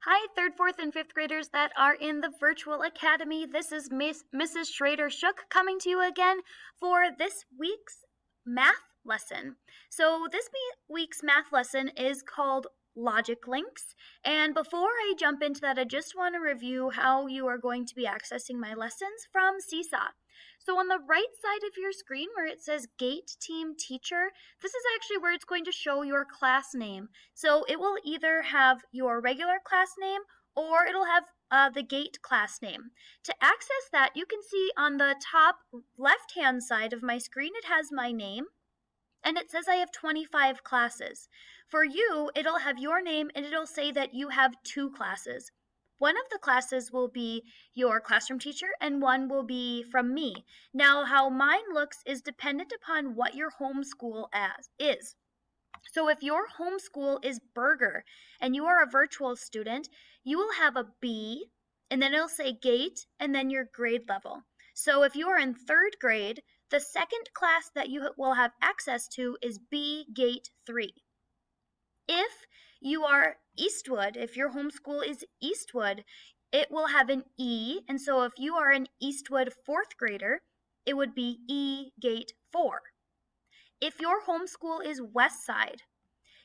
Hi, third, fourth, and fifth graders that are in the virtual academy. This is Mrs. Schrader Shook coming to you again for this week's math lesson. So, this week's math lesson is called Logic Links. And before I jump into that, I just want to review how you are going to be accessing my lessons from Seesaw. So, on the right side of your screen where it says Gate Team Teacher, this is actually where it's going to show your class name. So it will either have your regular class name or it'll have the GATE class name. To access that, you can see on the top left-hand side of my screen, it has my name. And it says I have 25 classes. For you, it'll have your name and it'll say that you have 2 classes. One of the classes will be your classroom teacher and one will be from me. Now, how mine looks is dependent upon what your homeschool is. So if your homeschool is Burger and you are a virtual student, you will have a B and then it'll say GATE and then your grade level. So if you are in third grade, the second class that you will have access to is B GATE 3. If you are Eastwood, if your homeschool is Eastwood, it will have an E. And so if you are an Eastwood fourth grader, it would be E GATE 4. If your homeschool is Westside,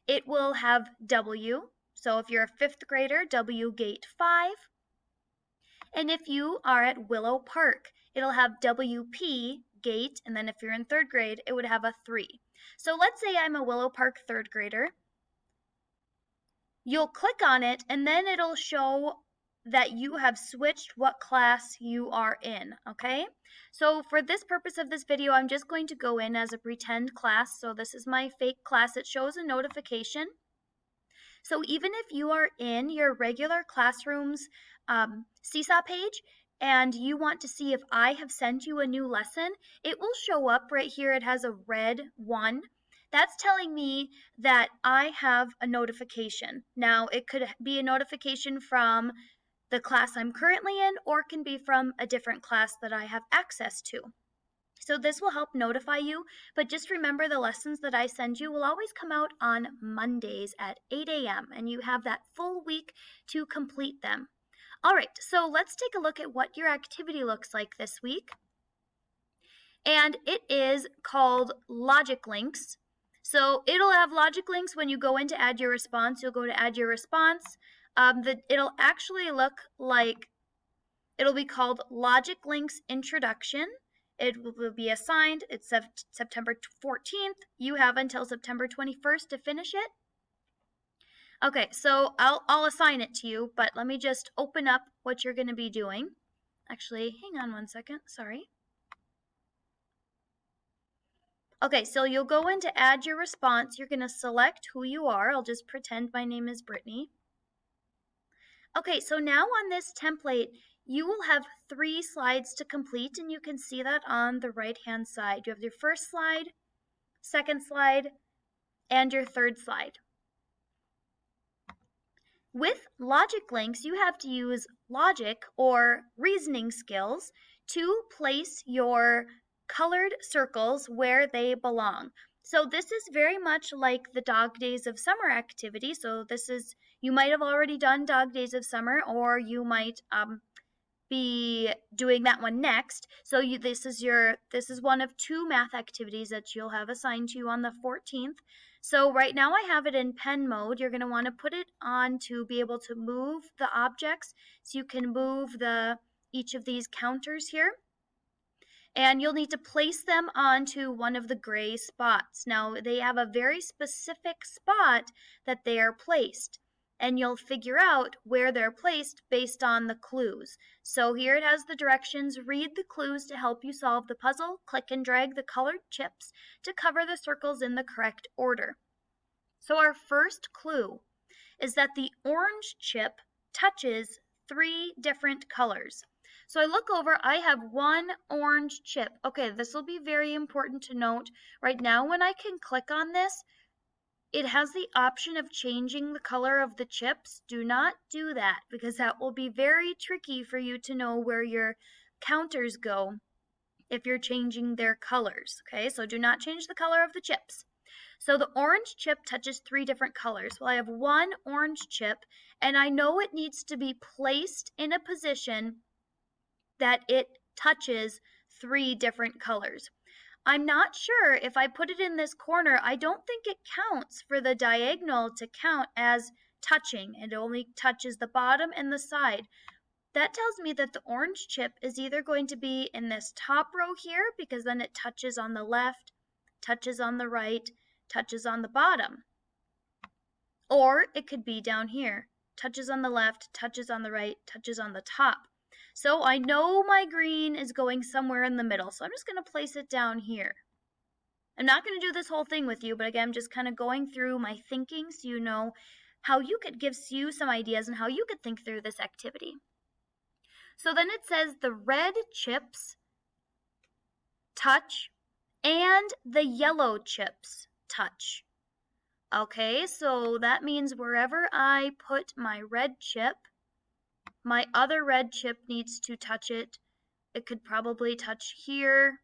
it will have W. So if you're a fifth grader, W GATE 5. And if you are at Willow Park, it'll have WP GATE, and then if you're in third grade, it would have a 3. So let's say I'm a Willow Park third grader. You'll click on it, and then it'll show that you have switched what class you are in, okay? So for this purpose of this video, I'm just going to go in as a pretend class. So this is my fake class. It shows a notification. So even if you are in your regular classroom's Seesaw page and you want to see if I have sent you a new lesson, it will show up right here. It has a red 1. That's telling me that I have a notification. Now, it could be a notification from the class I'm currently in, or it can be from a different class that I have access to. So this will help notify you, but just remember the lessons that I send you will always come out on Mondays at 8 a.m., and you have that full week to complete them. All right, so let's take a look at what your activity looks like this week. And it is called Logic Links. So it'll have logic links when you go in to add your response. You'll go to add your response. It'll actually look like, it'll be called Logic Links Introduction. It will be assigned. It's September 14th. You have until September 21st to finish it. Okay, so I'll assign it to you, but let me just open up what you're going to be doing. Actually, hang on one second. Sorry. Okay, so you'll go in to add your response. You're going to select who you are. I'll just pretend my name is Brittany. Okay, so now on this template, you will have 3 slides to complete, and you can see that on the right-hand side. You have your first slide, second slide, and your third slide. With logic links, you have to use logic or reasoning skills to place your colored circles where they belong. So this is very much like the Dog Days of Summer activity. So this is, you might have already done Dog Days of Summer, or you might be doing that one next. So this is one of 2 math activities that you'll have assigned to you on the 14th. So right now I have it in pen mode. You're going to want to put it on to be able to move the objects. So you can move each of these counters here. And you'll need to place them onto one of the gray spots. Now, they have a very specific spot that they are placed, and you'll figure out where they're placed based on the clues. So here it has the directions. Read the clues to help you solve the puzzle. Click and drag the colored chips to cover the circles in the correct order. So our first clue is that the orange chip touches 3 different colors. So I look over, I have 1 orange chip. Okay, this will be very important to note. Right now, when I can click on this, it has the option of changing the color of the chips. Do not do that, because that will be very tricky for you to know where your counters go if you're changing their colors. Okay, so do not change the color of the chips. So the orange chip touches 3 different colors. Well, I have 1 orange chip, and I know it needs to be placed in a position that it touches 3 different colors. I'm not sure if I put it in this corner, I don't think it counts for the diagonal to count as touching. It only touches the bottom and the side. That tells me that the orange chip is either going to be in this top row here, because then it touches on the left, touches on the right, touches on the bottom. Or it could be down here, touches on the left, touches on the right, touches on the top. So I know my green is going somewhere in the middle, so I'm just going to place it down here. I'm not going to do this whole thing with you, but again, I'm just kind of going through my thinking so you know how you could give you some ideas and how you could think through this activity. So then it says the red chips touch and the yellow chips touch. Okay, so that means wherever I put my red chip, my other red chip needs to touch it. It could probably touch here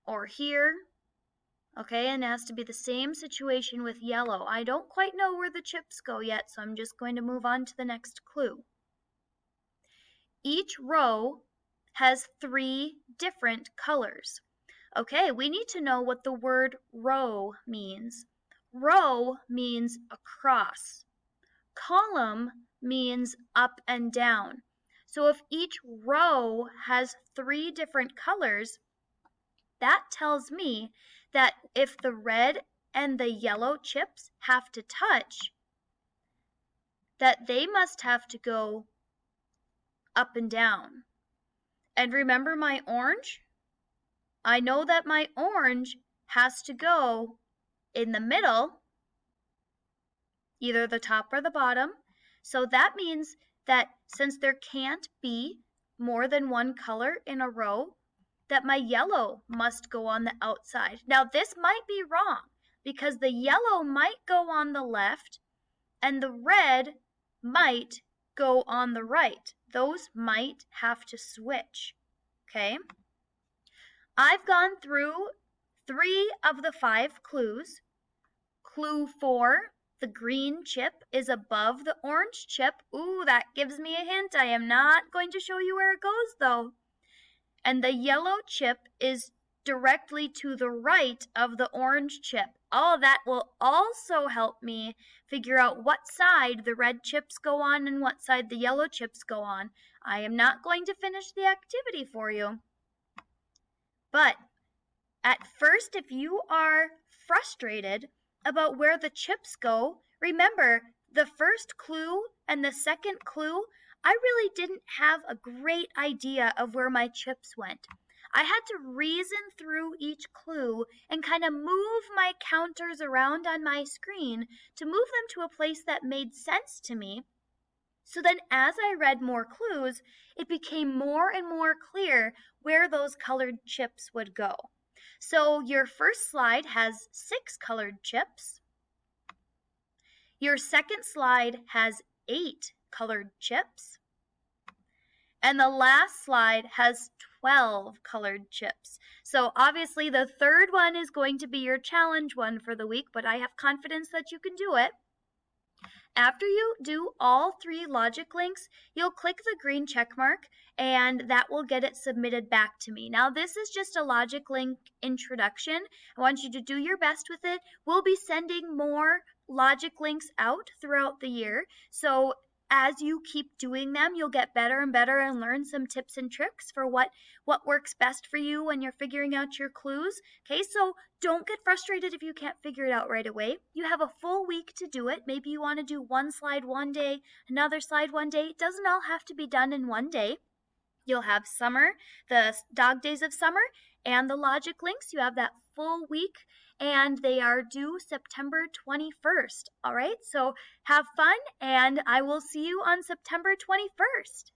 or here. Okay, and it has to be the same situation with yellow. I don't quite know where the chips go yet, so I'm just going to move on to the next clue. Each row has 3 different colors. Okay, we need to know what the word row means. Row means across. Column means up and down. So if each row has 3 different colors, that tells me that if the red and the yellow chips have to touch, that they must have to go up and down. And remember my orange? I know that my orange has to go in the middle, either the top or the bottom. So that means that since there can't be more than one color in a row, that my yellow must go on the outside. Now this might be wrong because the yellow might go on the left and the red might go on the right. Those might have to switch. Okay? I've gone through 3 of the 5 clues. Clue 4, the green chip is above the orange chip. Ooh, that gives me a hint. I am not going to show you where it goes though. And the yellow chip is directly to the right of the orange chip. All that will also help me figure out what side the red chips go on and what side the yellow chips go on. I am not going to finish the activity for you. But at first, if you are frustrated about where the chips go, remember the first clue and the second clue, I really didn't have a great idea of where my chips went. I had to reason through each clue and kind of move my counters around on my screen to move them to a place that made sense to me. So then as I read more clues, it became more and more clear where those colored chips would go. So your first slide has 6 colored chips. Your second slide has 8 colored chips. And the last slide has 12 colored chips. So obviously the third one is going to be your challenge one for the week, but I have confidence that you can do it. After you do all 3 logic links, you'll click the green check mark and that will get it submitted back to me. Now this is just a logic link introduction. I want you to do your best with it. We'll be sending more logic links out throughout the year. So as you keep doing them, you'll get better and better and learn some tips and tricks for what works best for you when you're figuring out your clues. Okay, so don't get frustrated if you can't figure it out right away. You have a full week to do it. Maybe you want to do one slide one day, another slide one day. It doesn't all have to be done in one day. You'll have summer, the dog days of summer, and the logic links. You have that full week, and they are due September 21st. All right, so have fun, and I will see you on September 21st.